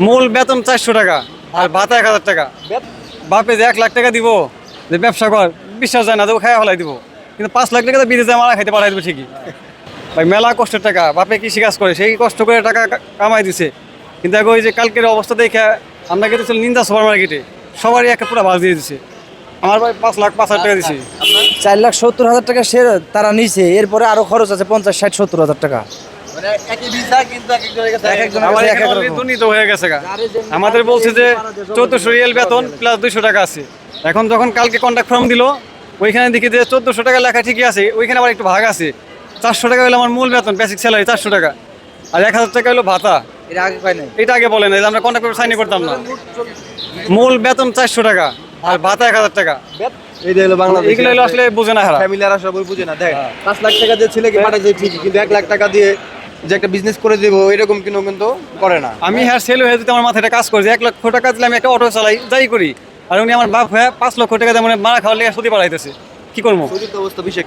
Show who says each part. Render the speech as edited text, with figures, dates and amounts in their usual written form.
Speaker 1: মূল বেতন 400 টাকা আর ভাতা 1000 টাকা। বাপে যে 1 লাখ টাকা দিব যে ব্যবসা কর, বিশ্বাস যায় না যে ও খায়া ফেলাই দিব, কিন্তু 5 লাখ টাকা তো বিদেশে মারা খাইতে পাঠাই দেবো ঠিকই। ভাই মেলা কষ্টের টাকা, বাপে কৃষি কাজ করে সেই কষ্ট করে টাকা কামাই দিছে, কিন্তু এখন ওই যে কালকের অবস্থা দেখে আমরা গেছিল নিন্দা সুপার মার্কেটে, সবারই একটা পুরো ভাগ দিয়ে দিছে। আমার ভাই 5,05,000 টাকা দিছে।
Speaker 2: 4,70,000 টাকা সে তারা নিছে, এরপরে আরো খরচ আছে 50-60-70,000 টাকা।
Speaker 3: মানে একই ভিসা কিন্তু এক একজনের কাছে
Speaker 2: এক একজনের
Speaker 1: আমার
Speaker 2: কাছে এক
Speaker 1: এখানে
Speaker 2: এক
Speaker 1: already
Speaker 2: রকম।
Speaker 1: দুর্নীতি হয়ে গেছে গা। আমাদের বলছে যে 1400 রিয়াল বেতন প্লাস 200 টাকা আছে। এখন যখন কালকে কন্ট্রাক্ট ফর্ম দিল, ওইখানে দেখি যে 1400 টাকা লেখা ঠিকই আছে, ওইখানে আবার একটু ভাগ আছে। 400 টাকা হলো আমার মূল বেতন, বেসিক স্যালারি 400 টাকা, আর 1000 টাকা হলো ভাতা।
Speaker 2: এটা আগে পাই নাই।
Speaker 1: এটা আগে বলে না, আমরা কন্ট্রাক্ট পেপার সাইন করতাম না। মূল বেতন 400 টাকা আর ভাতা 1000 টাকা।
Speaker 3: এই যে হলো বাংলাদেশ,
Speaker 1: এগুলো হলো আসলে বুঝে না হারা।
Speaker 3: ফ্যামিলিরা সবাই বুঝে না। দেখ 5 লাখ টাকা দিয়ে ছেলেকে পাঠাইছে ঠিকই, কিন্তু 1 লাখ টাকা দিয়ে যে একটা বিজনেস করে দেবো এরকম কিন্তু করে না।
Speaker 1: আমি হ্যাঁ সেল হয়ে যদি আমার মাথাটা কাজ করে 1 লক্ষ টাকা দিলে আমি একটা অটো চালাই, যাই করি, আর উনি আমার বাপ হয়ে 5 লক্ষ টাকা দিয়ে মানে মারা খাওয়ার লেগে সুদি বাড়াইতেছে, কি করবো?
Speaker 3: শরীর তো অবস্থা বিশেষ